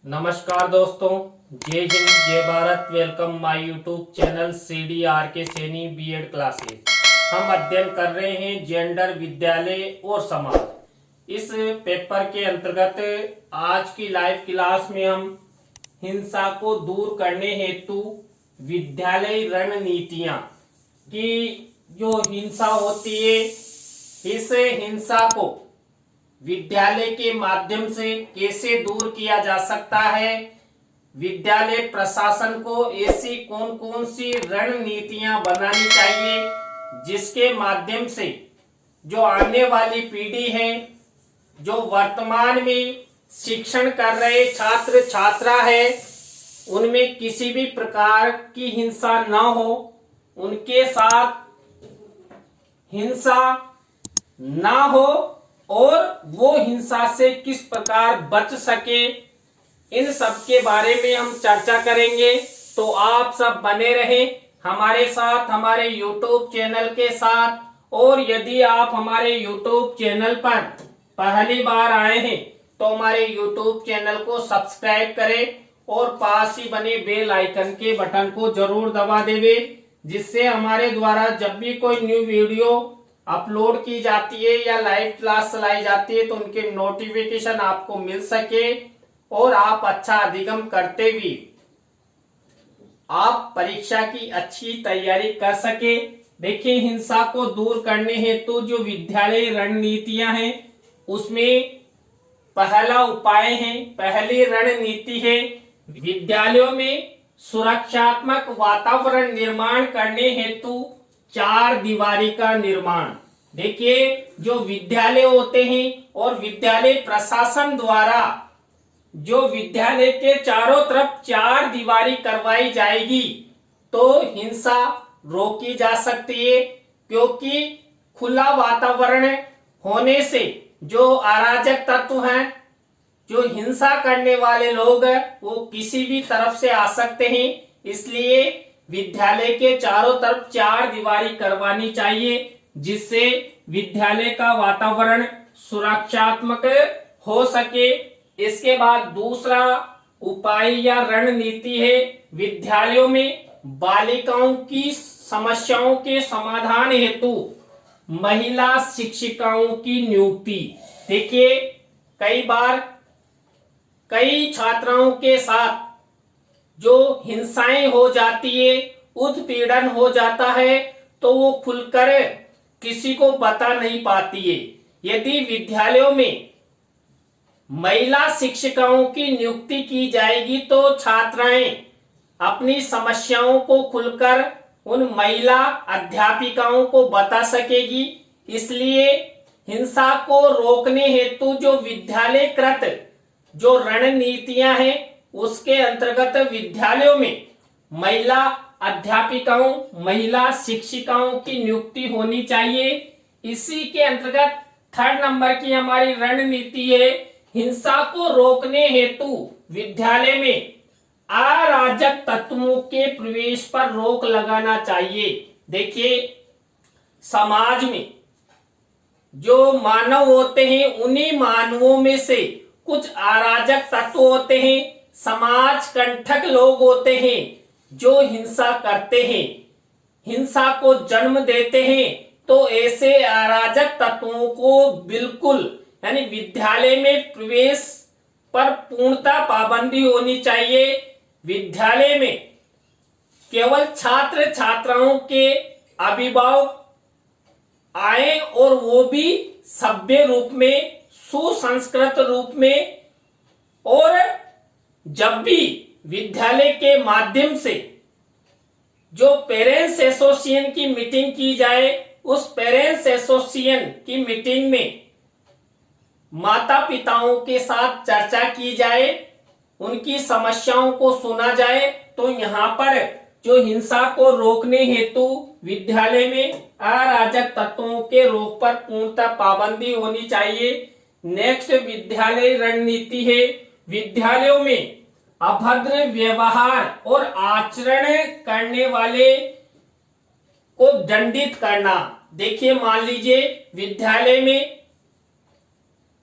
नमस्कार दोस्तों, जय हिंद जय Bharat. Welcome my YouTube channel CDR के सैनी बीएड क्लासेस। हम अध्ययन कर रहे हैं जेंडर, विद्यालय और समाज। इस पेपर के अंतर्गत आज की लाइव क्लास में हम हिंसा को दूर करने हेतु विद्यालय रणनीतियां की जो हिंसा होती है, इस हिंसा को विद्यालय के माध्यम से कैसे दूर किया जा सकता है, विद्यालय प्रशासन को ऐसी कौन कौन सी रणनीतियां बनानी चाहिए जिसके माध्यम से जो आने वाली पीढ़ी है, जो वर्तमान में शिक्षण कर रहे छात्र छात्रा है, उनमें किसी भी प्रकार की हिंसा न हो, उनके साथ हिंसा ना हो और वो हिंसा से किस प्रकार बच सके, इन सब के बारे में हम चर्चा करेंगे। तो आप सब बने रहें हमारे साथ, हमारे YouTube चैनल के साथ। और यदि आप हमारे YouTube चैनल पर पहली बार आए हैं तो हमारे YouTube चैनल को सब्सक्राइब करें और पास ही बने बेल आइकन के बटन को जरूर दबा देवें, जिससे हमारे द्वारा जब भी कोई न्यू वीडियो अपलोड की जाती है या लाइव क्लास चलाई जाती है तो उनके नोटिफिकेशन आपको मिल सके और आप अच्छा अधिगम करते भी आप परीक्षा की अच्छी तैयारी कर सके। देखिए, हिंसा को दूर करने हेतु जो विद्यालय रणनीतियां हैं, उसमें पहला उपाय है, पहली रणनीति है विद्यालयों में सुरक्षात्मक वातावरण निर्माण करने हेतु चार दीवारी का निर्माण। देखिए, जो विद्यालय होते हैं और विद्यालय प्रशासन द्वारा जो विद्यालय के चारों तरफ चार दीवारी करवाई जाएगी तो हिंसा रोकी जा सकती है, क्योंकि खुला वातावरण होने से जो अराजक तत्व हैं, जो हिंसा करने वाले लोग हैं, वो किसी भी तरफ से आ सकते हैं। इसलिए विद्यालय के चारों तरफ चार दीवारी करवानी चाहिए, जिससे विद्यालय का वातावरण सुरक्षात्मक हो सके। इसके बाद दूसरा उपाय या रणनीति है विद्यालयों में बालिकाओं की समस्याओं के समाधान हेतु महिला शिक्षिकाओं की नियुक्ति। देखिए, कई बार कई छात्राओं के साथ जो हिंसाएं हो जाती है, उत्पीड़न हो जाता है, तो वो खुलकर किसी को बता नहीं पाती है। यदि विद्यालयों में महिला शिक्षिकाओं की नियुक्ति की जाएगी तो छात्राएं अपनी समस्याओं को खुलकर उन महिला अध्यापिकाओं को बता सकेगी। इसलिए हिंसा को रोकने हेतु जो विद्यालयकृत जो रणनीतियां हैं, उसके अंतर्गत विद्यालयों में महिला अध्यापिकाओं, महिला शिक्षिकाओं की नियुक्ति होनी चाहिए। इसी के अंतर्गत थर्ड नंबर की हमारी रणनीति है हिंसा को रोकने हेतु विद्यालय में अराजक तत्वों के प्रवेश पर रोक लगाना चाहिए। देखिए, समाज में जो मानव होते हैं, उन्हीं मानवों में से कुछ अराजक तत्व होते हैं, समाज कंटक लोग होते हैं जो हिंसा करते हैं, हिंसा को जन्म देते हैं। तो ऐसे अराजक तत्वों को बिल्कुल यानी विद्यालय में प्रवेश पर पूर्णतः पाबंदी होनी चाहिए। विद्यालय में केवल छात्र छात्राओं के अभिभावक आए और वो भी सभ्य रूप में, सुसंस्कृत रूप में। और जब भी विद्यालय के माध्यम से जो पेरेंट्स एसोसिएशन की मीटिंग की जाए, उस पेरेंट्स एसोसिएशन की मीटिंग में माता पिताओं के साथ चर्चा की जाए, उनकी समस्याओं को सुना जाए। तो यहाँ पर जो हिंसा को रोकने हेतु विद्यालय में अराजक तत्वों के रोक पर पूर्णतः पाबंदी होनी चाहिए। नेक्स्ट विद्यालय रणनीति है विद्यालयों में अभद्र व्यवहार और आचरण करने वाले को दंडित करना। देखिए, मान लीजिए विद्यालय में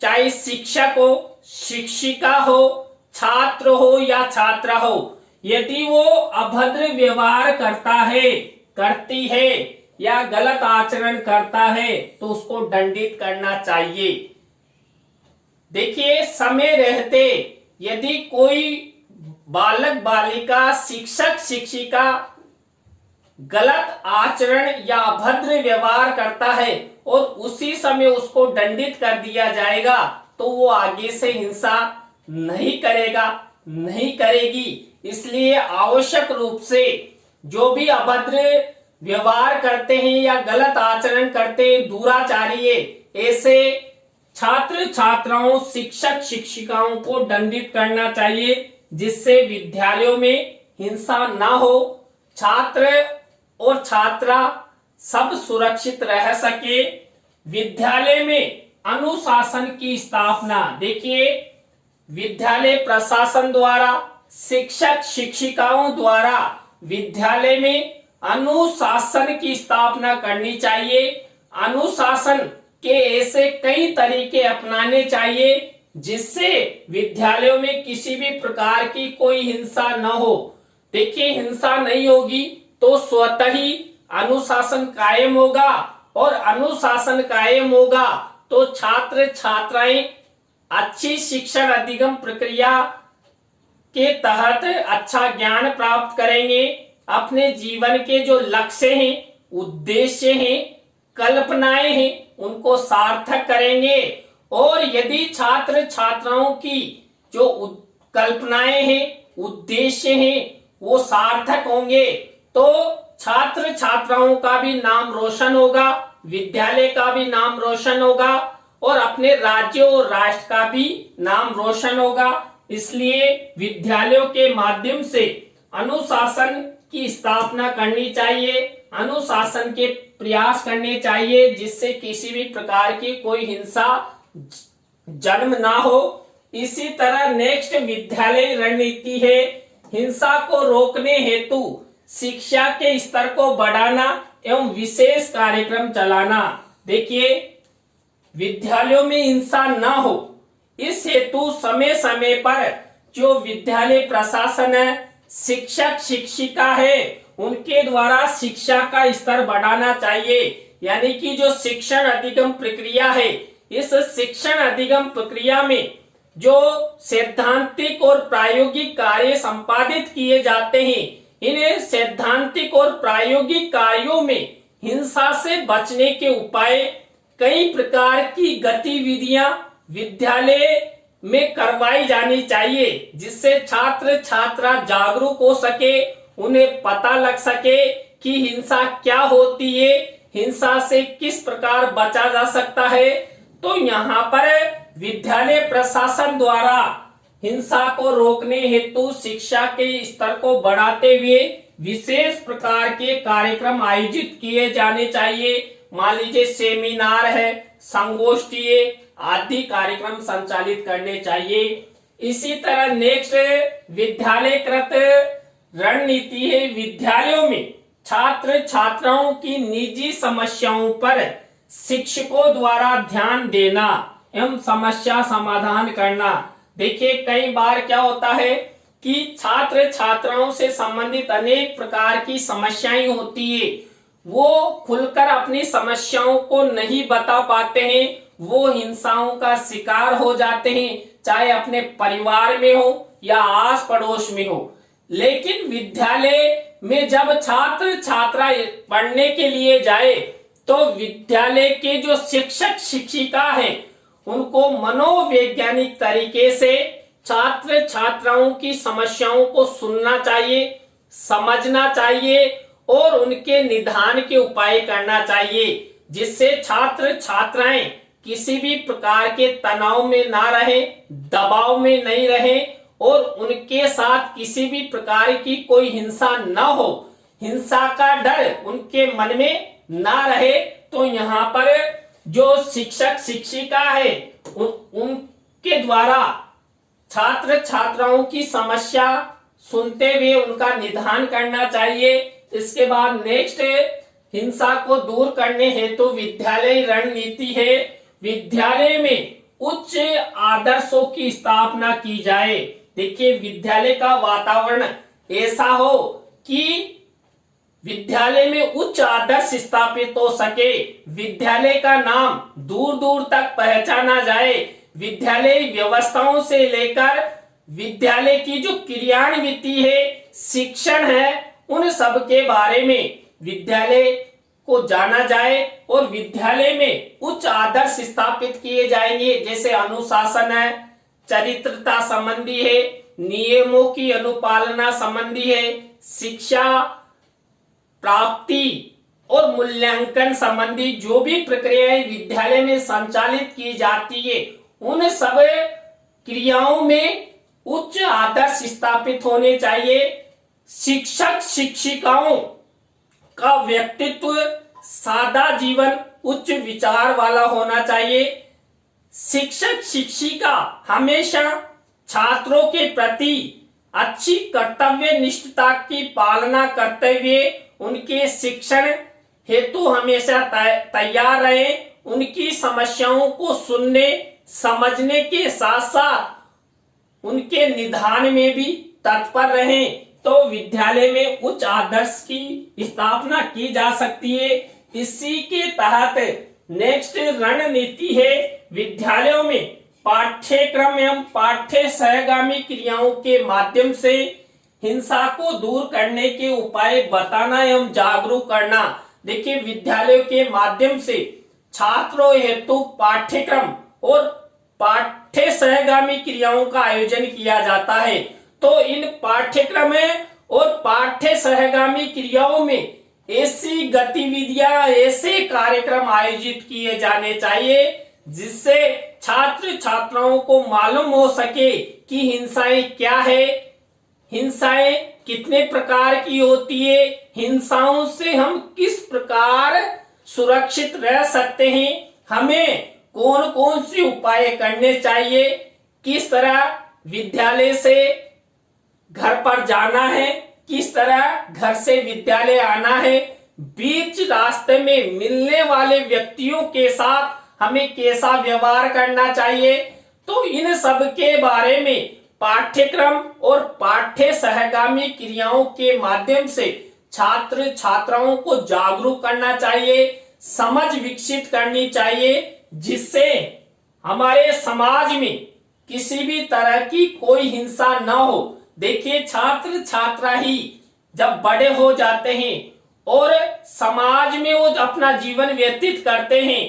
चाहे शिक्षक हो, शिक्षिका हो, छात्र हो या छात्रा हो, यदि वो अभद्र व्यवहार करता है, करती है या गलत आचरण करता है तो उसको दंडित करना चाहिए। देखिए, समय रहते यदि कोई बालक बालिका, शिक्षक शिक्षिका गलत आचरण या अभद्र व्यवहार करता है और उसी समय उसको दंडित कर दिया जाएगा तो वो आगे से हिंसा नहीं करेगा, नहीं करेगी। इसलिए आवश्यक रूप से जो भी अभद्र व्यवहार करते हैं या गलत आचरण करते हैं, दुराचारी है, ऐसे छात्र छात्राओं, शिक्षक शिक्षिकाओं को दंडित करना चाहिए, जिससे विद्यालयों में हिंसा ना हो, छात्र और छात्रा सब सुरक्षित रह सके। विद्यालय में अनुशासन की स्थापना, देखिए विद्यालय प्रशासन द्वारा, शिक्षक शिक्षिकाओं द्वारा विद्यालय में अनुशासन की स्थापना करनी चाहिए। अनुशासन के ऐसे कई तरीके अपनाने चाहिए जिससे विद्यालयों में किसी भी प्रकार की कोई हिंसा न हो। देखिए, हिंसा नहीं होगी तो स्वतः ही अनुशासन कायम होगा, और अनुशासन कायम होगा तो छात्र छात्राएं अच्छी शिक्षण अधिगम प्रक्रिया के तहत अच्छा ज्ञान प्राप्त करेंगे, अपने जीवन के जो लक्ष्य हैं, उद्देश्य हैं, कल्पनाएं हैं, उनको सार्थक करेंगे। और यदि छात्र छात्राओं की जो कल्पनाएं हैं, उद्देश्य हैं, वो सार्थक होंगे तो छात्र छात्राओं का भी नाम रोशन होगा, विद्यालय का भी नाम रोशन होगा और अपने राज्य और राष्ट्र का भी नाम रोशन होगा। इसलिए विद्यालयों के माध्यम से अनुशासन की स्थापना करनी चाहिए, अनुशासन के प्रयास करने चाहिए, जिससे किसी भी प्रकार की कोई हिंसा जन्म ना हो। इसी तरह नेक्स्ट विद्यालय रणनीति है हिंसा को रोकने हेतु शिक्षा के स्तर को बढ़ाना एवं विशेष कार्यक्रम चलाना। देखिए, विद्यालयों में हिंसा न हो, इस हेतु समय समय पर जो विद्यालय प्रशासन है, शिक्षक शिक्षिका है, उनके द्वारा शिक्षा का स्तर बढ़ाना चाहिए। यानी कि जो शिक्षण अधिगम प्रक्रिया है, इस शिक्षण अधिगम प्रक्रिया में जो सैद्धांतिक और प्रायोगिक कार्य संपादित किए जाते हैं, इन सैद्धांतिक और प्रायोगिक कार्यों में हिंसा से बचने के उपाय, कई प्रकार की गतिविधियां विद्यालय में करवाई जानी चाहिए, जिससे छात्र छात्रा जागरूक हो सके, उन्हें पता लग सके कि हिंसा क्या होती है, हिंसा से किस प्रकार बचा जा सकता है। तो यहाँ पर विद्यालय प्रशासन द्वारा हिंसा को रोकने हेतु शिक्षा के स्तर को बढ़ाते हुए विशेष प्रकार के कार्यक्रम आयोजित किए जाने चाहिए। मान लीजिए सेमिनार है, संगोष्ठी है, आदि कार्यक्रम संचालित करने चाहिए। इसी तरह नेक्स्ट विद्यालयकृत रणनीति है विद्यालयों में छात्र छात्राओं की निजी समस्याओं पर शिक्षकों द्वारा ध्यान देना एवं समस्या समाधान करना। देखिए, कई बार क्या होता है कि छात्र छात्राओं से संबंधित अनेक प्रकार की समस्याएं होती है, वो खुलकर अपनी समस्याओं को नहीं बता पाते हैं, वो हिंसाओं का शिकार हो जाते हैं, चाहे अपने परिवार में हो या आस पड़ोस में हो। लेकिन विद्यालय में जब छात्र छात्रा पढ़ने के लिए जाए तो विद्यालय के जो शिक्षक शिक्षिका हैं, उनको मनोवैज्ञानिक तरीके से छात्र छात्राओं की समस्याओं को सुनना चाहिए, समझना चाहिए और उनके निदान के उपाय करना चाहिए, जिससे छात्र छात्राएं किसी भी प्रकार के तनाव में ना रहे, दबाव में नहीं रहे और उनके साथ किसी भी प्रकार की कोई हिंसा न हो, हिंसा का डर उनके मन में ना रहे। तो यहाँ पर जो शिक्षक शिक्षिका है उनके द्वारा छात्र छात्राओं की समस्या सुनते हुए उनका निदान करना चाहिए। इसके बाद नेक्स्ट हिंसा को दूर करने हेतु विद्यालय रणनीति है विद्यालय में उच्च आदर्शों की स्थापना की जाए। देखिए, विद्यालय का वातावरण ऐसा हो कि विद्यालय में उच्च आदर्श स्थापित हो सके, विद्यालय का नाम दूर दूर तक पहचाना जाए, विद्यालय व्यवस्थाओं से लेकर विद्यालय की जो क्रियान्विति है, शिक्षण है, उन सब के बारे में विद्यालय को जाना जाए और विद्यालय में उच्च आदर्श स्थापित किए जाएंगे, जैसे अनुशासन है, चरित्रता संबंधी है, नियमों की अनुपालना संबंधी है, शिक्षा प्राप्ति और मूल्यांकन संबंधी जो भी प्रक्रियाएं विद्यालय में संचालित की जाती है, उन सब क्रियाओं में उच्च आदर्श स्थापित होने चाहिए। शिक्षक शिक्षिकाओं का व्यक्तित्व सादा जीवन उच्च विचार वाला होना चाहिए। शिक्षक शिक्षिका हमेशा छात्रों के प्रति अच्छी कर्तव्य निष्ठता की पालना करते हुए उनके शिक्षण हेतु हमेशा तैयार रहे, उनकी समस्याओं को सुनने समझने के साथ साथ उनके निदान में भी तत्पर रहें, तो विद्यालय में उच्च आदर्श की स्थापना की जा सकती है। इसी के तहत नेक्स्ट रणनीति है विद्यालयों में पाठ्यक्रम एवं पाठ्य सहगामी क्रियाओं के माध्यम से हिंसा को दूर करने के उपाय बताना एवं जागरूक करना। देखिए, विद्यालयों के माध्यम से छात्रों हेतु पाठ्यक्रम और पाठ्य सहगामी क्रियाओं का आयोजन किया जाता है। तो इन पाठ्यक्रम और पाठ्य सहगामी क्रियाओं में ऐसी गतिविधियां, ऐसे कार्यक्रम आयोजित किए जाने चाहिए जिससे छात्र छात्राओं को मालूम हो सके कि हिंसाएं क्या है, हिंसाएं कितने प्रकार की होती है, हिंसाओं से हम किस प्रकार सुरक्षित रह सकते हैं, हमें कौन कौन से उपाय करने चाहिए, किस तरह विद्यालय से घर पर जाना है, किस तरह घर से विद्यालय आना है, बीच रास्ते में मिलने वाले व्यक्तियों के साथ हमें कैसा व्यवहार करना चाहिए। तो इन सब के बारे में पाठ्यक्रम और पाठ्य सहगामी क्रियाओं के माध्यम से छात्र छात्राओं को जागरूक करना चाहिए, समझ विकसित करनी चाहिए, जिससे हमारे समाज में किसी भी तरह की कोई हिंसा न हो। देखिए, छात्र छात्रा ही जब बड़े हो जाते हैं और समाज में वो अपना जीवन व्यतीत करते हैं,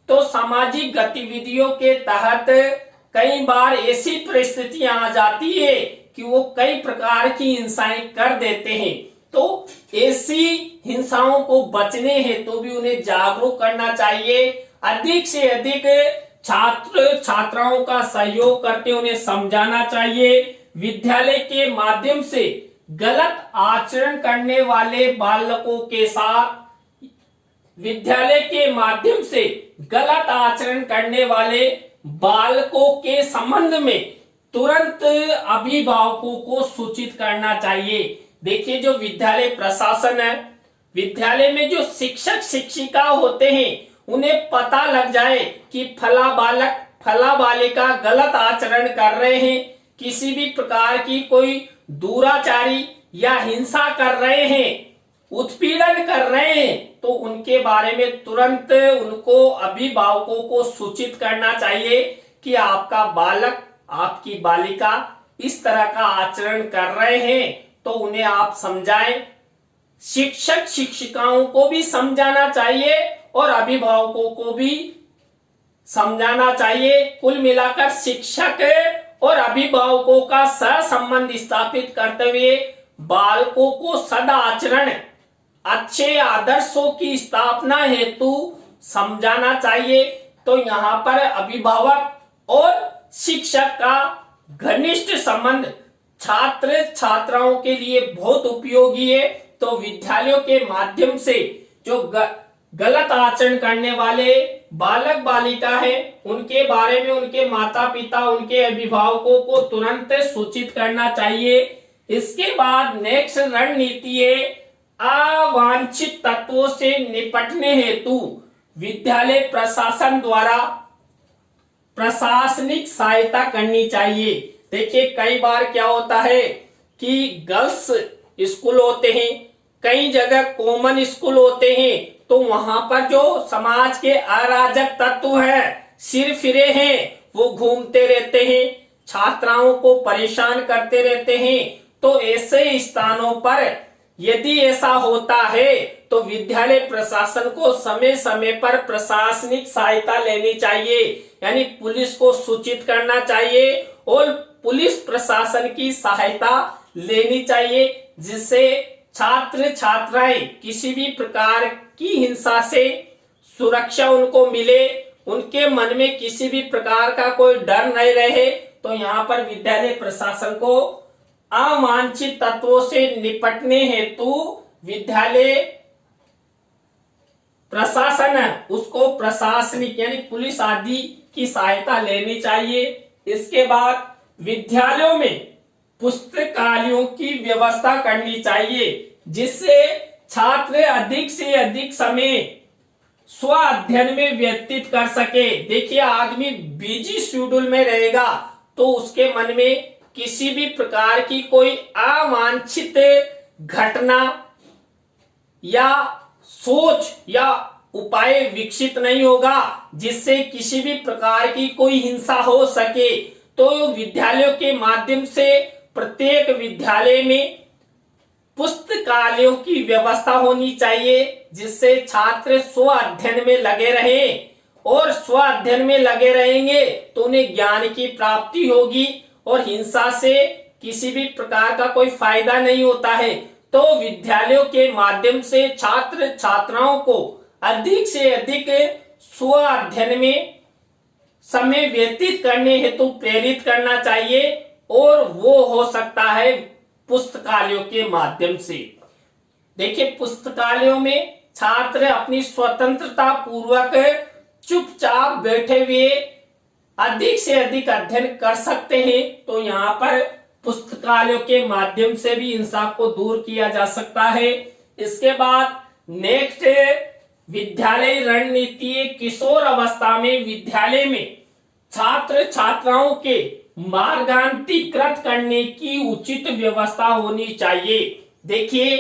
तो सामाजिक गतिविधियों के तहत कई बार ऐसी परिस्थितियां आ जाती है कि वो कई प्रकार की हिंसाएं कर देते हैं। तो ऐसी हिंसाओं को बचने हेतु भी उन्हें जागरूक करना चाहिए। अधिक से अधिक छात्र छात्राओं का सहयोग करके उन्हें समझाना चाहिए। विद्यालय के माध्यम से गलत आचरण करने वाले बालकों के साथ, विद्यालय के माध्यम से गलत आचरण करने वाले बालकों के संबंध में तुरंत अभिभावकों को सूचित करना चाहिए। देखिए, जो विद्यालय प्रशासन है, विद्यालय में जो शिक्षक शिक्षिका होते हैं, उन्हें पता लग जाए कि फला बालक फला बालिका गलत आचरण कर रहे हैं, किसी भी प्रकार की कोई दुराचारी या हिंसा कर रहे हैं, उत्पीड़न कर रहे हैं, तो उनके बारे में तुरंत उनको अभिभावकों को सूचित करना चाहिए कि आपका बालक आपकी बालिका इस तरह का आचरण कर रहे हैं, तो उन्हें आप समझाएं। शिक्षक शिक्षिकाओं को भी समझाना चाहिए और अभिभावकों को भी समझाना चाहिए। कुल मिलाकर शिक्षक और अभिभावकों का सहसंबंध स्थापित करते हुए बालकों को सदाचरण, अच्छे आदर्शों की स्थापना हेतु समझाना चाहिए। तो यहाँ पर अभिभावक और शिक्षक का घनिष्ठ संबंध छात्र छात्राओं के लिए बहुत उपयोगी है। तो विद्यालयों के माध्यम से जो गलत आचरण करने वाले बालक बालिका है, उनके बारे में उनके माता पिता, उनके अभिभावकों को तुरंत सूचित करना चाहिए। इसके बाद नेक्स्ट रणनीति है अवांछित तत्वों से निपटने हेतु विद्यालय प्रशासन द्वारा प्रशासनिक सहायता करनी चाहिए। देखिए कई बार क्या होता है कि गर्ल्स स्कूल होते हैं, कई जगह कॉमन स्कूल होते हैं, तो वहां पर जो समाज के अराजक तत्व हैं, सिर फिरे हैं, वो घूमते रहते हैं, छात्राओं को परेशान करते रहते हैं। तो ऐसे स्थानों पर यदि ऐसा होता है तो विद्यालय प्रशासन को समय समय पर प्रशासनिक सहायता लेनी चाहिए, यानी पुलिस को सूचित करना चाहिए और पुलिस प्रशासन की सहायता लेनी चाहिए, जिससे छात्र छात्राएं किसी भी प्रकार की हिंसा से सुरक्षा उनको मिले, उनके मन में किसी भी प्रकार का कोई डर नहीं रहे। तो यहाँ पर विद्यालय प्रशासन को अवांछित तत्वों से निपटने हेतु विद्यालय प्रशासन उसको प्रशासनिक यानी पुलिस आदि की सहायता लेनी चाहिए। इसके बाद विद्यालयों में पुस्तकालयों की व्यवस्था करनी चाहिए, जिससे छात्र अधिक से अधिक समय स्व अध्ययन में व्यतीत कर सके। देखिए आदमी बिजी शेड्यूल में रहेगा तो उसके मन में किसी भी प्रकार की कोई अवांछित घटना या सोच या उपाय विकसित नहीं होगा, जिससे किसी भी प्रकार की कोई हिंसा हो सके। तो विद्यालयों के माध्यम से प्रत्येक विद्यालय में पुस्तकालयों की व्यवस्था होनी चाहिए, जिससे छात्र स्व अध्ययन में लगे रहें, और स्व अध्ययन में लगे रहेंगे तो उन्हें ज्ञान की प्राप्ति होगी और हिंसा से किसी भी प्रकार का कोई फायदा नहीं होता है। तो विद्यालयों के माध्यम से छात्र छात्राओं को अधिक से अधिक स्व अध्ययन में समय व्यतीत करने हेतु प्रेरित करना चाहिए, और वो हो सकता है पुस्तकालयों के माध्यम से। देखिए पुस्तकालयों में छात्र अपनी स्वतंत्रता पूर्वक चुपचाप बैठे हुए अधिक से अधिक अध्ययन कर सकते हैं। तो यहाँ पर पुस्तकालयों के माध्यम से भी हिंसा को दूर किया जा सकता है। इसके बाद नेक्स्ट विद्यालय रणनीति। किशोर अवस्था में विद्यालय में छात्र छात्राओं के मार्गांतरीकृत करने की उचित व्यवस्था होनी चाहिए। देखिए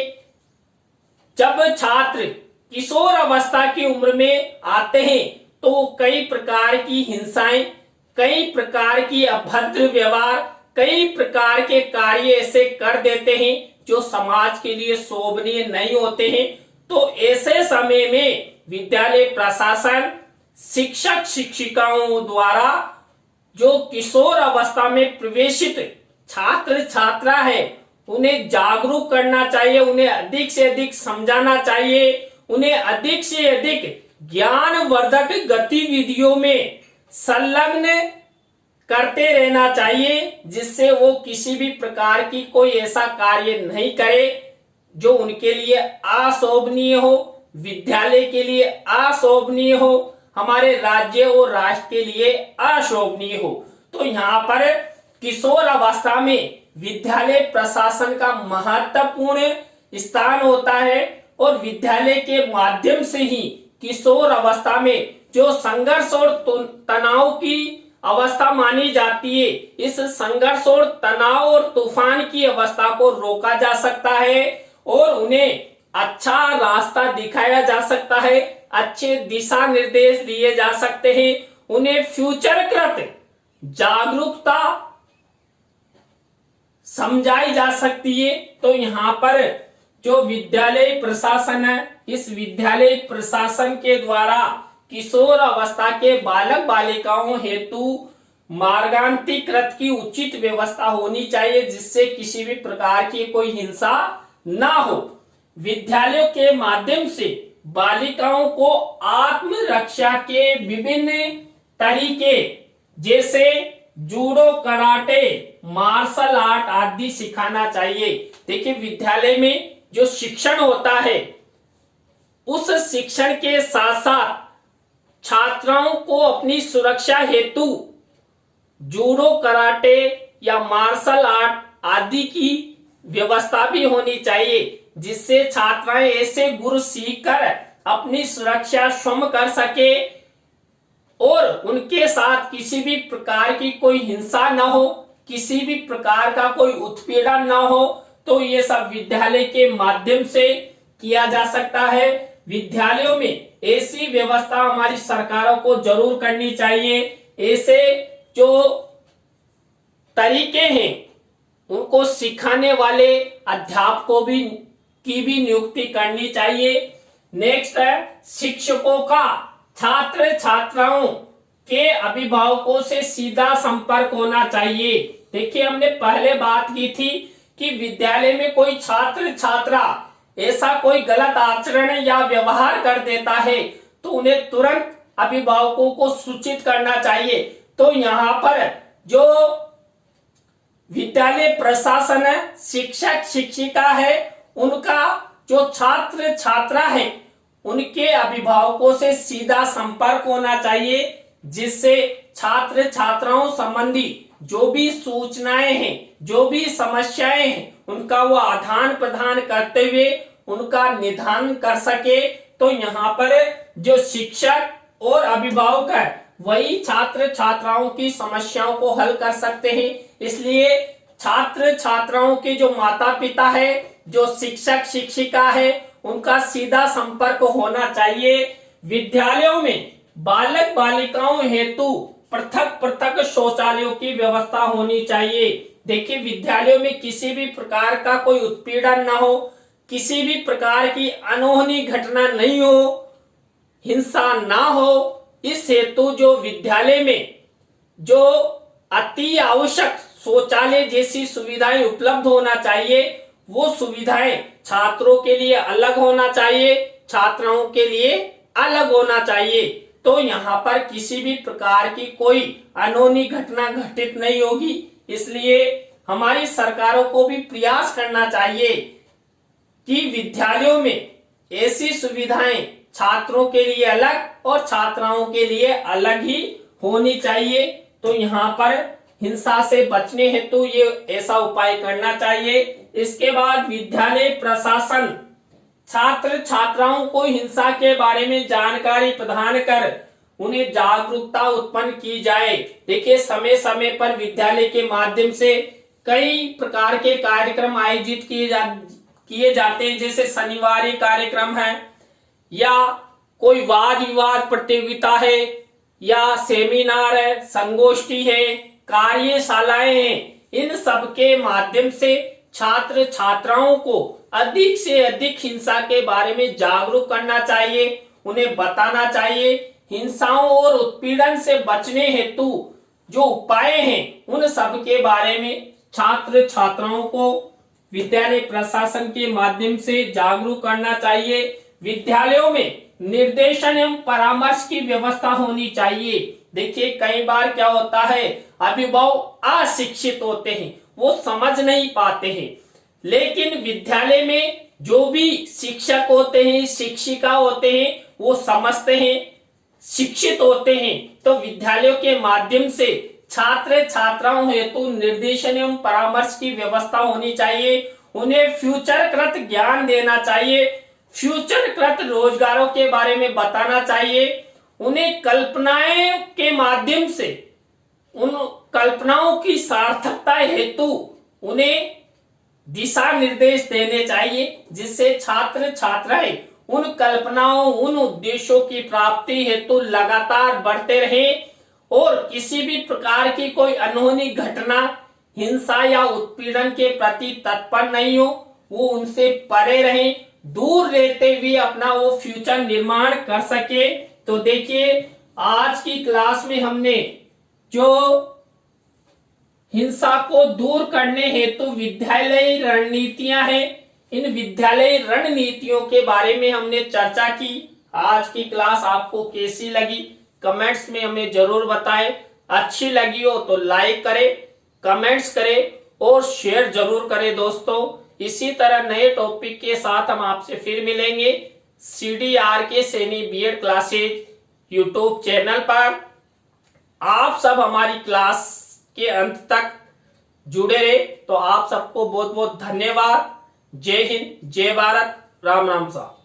जब छात्र किशोर अवस्था की उम्र में आते हैं तो कई प्रकार की हिंसाएं, कई प्रकार की अभद्र व्यवहार, कई प्रकार के कार्य ऐसे कर देते हैं जो समाज के लिए शोभनीय नहीं होते हैं। तो ऐसे समय में विद्यालय प्रशासन, शिक्षक शिक्षिकाओं द्वारा जो किशोर अवस्था में प्रवेशित छात्र छात्रा है उन्हें जागरूक करना चाहिए, उन्हें अधिक से अधिक समझाना चाहिए, उन्हें अधिक से अधिक ज्ञानवर्धक गतिविधियों में संलग्न करते रहना चाहिए, जिससे वो किसी भी प्रकार की कोई ऐसा कार्य नहीं करे जो उनके लिए अशोभनीय हो, विद्यालय के लिए अशोभनीय हो, हमारे राज्य और राष्ट्र के लिए अशोभनीय हो। तो यहाँ पर किशोर अवस्था में विद्यालय प्रशासन का महत्वपूर्ण स्थान होता है, और विद्यालय के माध्यम से ही किशोर अवस्था में जो संघर्ष और तनाव की अवस्था मानी जाती है, इस संघर्ष और तनाव और तूफान की अवस्था को रोका जा सकता है और उन्हें अच्छा रास्ता दिखाया जा सकता है, अच्छे दिशा निर्देश दिए जा सकते हैं, उन्हें फ्यूचरकृत जागरूकता समझाई जा सकती है। तो यहाँ पर जो विद्यालय प्रशासन है, इस विद्यालय प्रशासन के द्वारा किशोर अवस्था के बालक बालिकाओं हेतु मार्गांतरीकृत की उचित व्यवस्था होनी चाहिए, जिससे किसी भी प्रकार की कोई हिंसा ना हो। विद्यालयों के माध्यम से बालिकाओं को आत्मरक्षा के विभिन्न तरीके जैसे जूडो, कराटे, मार्शल आर्ट आदि सिखाना चाहिए। देखिए विद्यालय में जो शिक्षण होता है, उस शिक्षण के साथ साथ छात्राओं को अपनी सुरक्षा हेतु जूडो, कराटे या मार्शल आर्ट आदि की व्यवस्था भी होनी चाहिए, जिससे छात्राएं ऐसे गुर सीखकर अपनी सुरक्षा स्वयं कर सके और उनके साथ किसी भी प्रकार की कोई हिंसा न हो, किसी भी प्रकार का कोई उत्पीड़न न हो, तो ये सब विद्यालय के माध्यम से किया जा सकता है। विद्यालयों में ऐसी व्यवस्था हमारी सरकारों को जरूर करनी चाहिए। ऐसे जो तरीके हैं उनको सिखाने वाले अध्यापकों की भी नियुक्ति करनी चाहिए। नेक्स्ट है शिक्षकों का छात्र छात्राओं के अभिभावकों से सीधा संपर्क होना चाहिए। देखिए, हमने पहले बात की थी कि विद्यालय में कोई छात्र छात्रा ऐसा कोई गलत आचरण या व्यवहार कर देता है तो उन्हें तुरंत अभिभावकों को सूचित करना चाहिए। तो यहाँ पर जो विद्यालय प्रशासन है, शिक्षक शिक्षिका है, उनका जो छात्र छात्रा है उनके अभिभावकों से सीधा संपर्क होना चाहिए, जिससे छात्र छात्राओं संबंधी जो भी सूचनाएं हैं, जो भी समस्याएं हैं, उनका वो आदान प्रदान करते हुए उनका निदान कर सके। तो यहाँ पर जो शिक्षक और अभिभावक है वही छात्र छात्राओं की समस्याओं को हल कर सकते हैं। इसलिए छात्र छात्राओं के जो माता पिता है, जो शिक्षक शिक्षिका है, उनका सीधा संपर्क होना चाहिए। विद्यालयों में बालक बालिकाओं हेतु पृथक पृथक शौचालयों की व्यवस्था होनी चाहिए। देखिए, विद्यालयों में किसी भी प्रकार का कोई उत्पीड़न न हो, किसी भी प्रकार की अनहोनी घटना नहीं हो, हिंसा ना हो, इस हेतु जो विद्यालय में जो अति आवश्यक शौचालय जैसी सुविधाएं उपलब्ध होना चाहिए, वो सुविधाएं छात्रों के लिए अलग होना चाहिए, छात्राओं के लिए अलग होना चाहिए। तो यहाँ पर किसी भी प्रकार की कोई अनहोनी घटना घटित नहीं होगी। इसलिए हमारी सरकारों को भी प्रयास करना चाहिए कि विद्यालयों में ऐसी सुविधाएं छात्रों के लिए अलग और छात्राओं के लिए अलग ही होनी चाहिए। तो यहाँ पर हिंसा से बचने हेतु ये ऐसा उपाय करना चाहिए। इसके बाद विद्यालय प्रशासन छात्र छात्राओं को हिंसा के बारे में जानकारी प्रदान कर उन्हें जागरूकता उत्पन्न की जाए। देखिए, समय समय पर विद्यालय के माध्यम से कई प्रकार के कार्यक्रम आयोजित किए जाते हैं, जैसे शनिवारी कार्यक्रम है या कोई वाद विवाद प्रतियोगिता है या सेमिनार है, संगोष्ठी है, कार्यशालाएं हैं। इन सब के माध्यम से छात्र छात्राओं को अधिक से अधिक हिंसा के बारे में जागरूक करना चाहिए, उन्हें बताना चाहिए। हिंसाओं और उत्पीड़न से बचने हेतु जो उपाय हैं उन सब के बारे में छात्र छात्राओं को विद्यालय प्रशासन के माध्यम से जागरूक करना चाहिए। विद्यालयों में निर्देशन एवं परामर्श की व्यवस्था होनी चाहिए। देखिए, कई बार क्या होता है, अभिभावक अशिक्षित होते हैं, वो समझ नहीं पाते हैं, लेकिन विद्यालय में जो भी शिक्षक होते हैं, शिक्षिका होते हैं, वो समझते हैं, शिक्षित होते हैं। तो विद्यालयों के माध्यम से छात्र छात्राओं हेतु निर्देशन एवं परामर्श की व्यवस्था होनी चाहिए। उन्हें फ्यूचरकृत ज्ञान देना चाहिए, फ्यूचरकृत रोजगारों के बारे में बताना चाहिए। उन्हें कल्पनाएं के माध्यम से उन कल्पनाओं की सार्थकता हेतु उन्हें दिशा निर्देश देने चाहिए, जिससे छात्र छात्राएं उन कल्पनाओं, उन उद्देश्यों की प्राप्ति हेतु लगातार बढ़ते रहें और किसी भी प्रकार की कोई अनहोनी घटना, हिंसा या उत्पीड़न के प्रति तत्पर नहीं हो, वो उनसे परे रहें, दूर रहते हुए अपना वो फ्यूचर निर्माण कर सके। तो देखिए, आज की क्लास में हमने जो हिंसा को दूर करने हेतु विद्यालय रणनीतियां हैं, इन विद्यालय रणनीतियों के बारे में हमने चर्चा की। आज की क्लास आपको कैसी लगी कमेंट्स में हमें जरूर बताएं। अच्छी लगी हो तो लाइक करें, कमेंट्स करें और शेयर जरूर करें दोस्तों। इसी तरह नए टॉपिक के साथ हम आपसे फिर मिलेंगे CDRK Saini BEd classes YouTube channel पर। आप सब हमारी क्लास के अंत तक जुड़े रहे, तो आप सबको बहुत बहुत धन्यवाद। जय हिंद, जय भारत, राम राम साहब।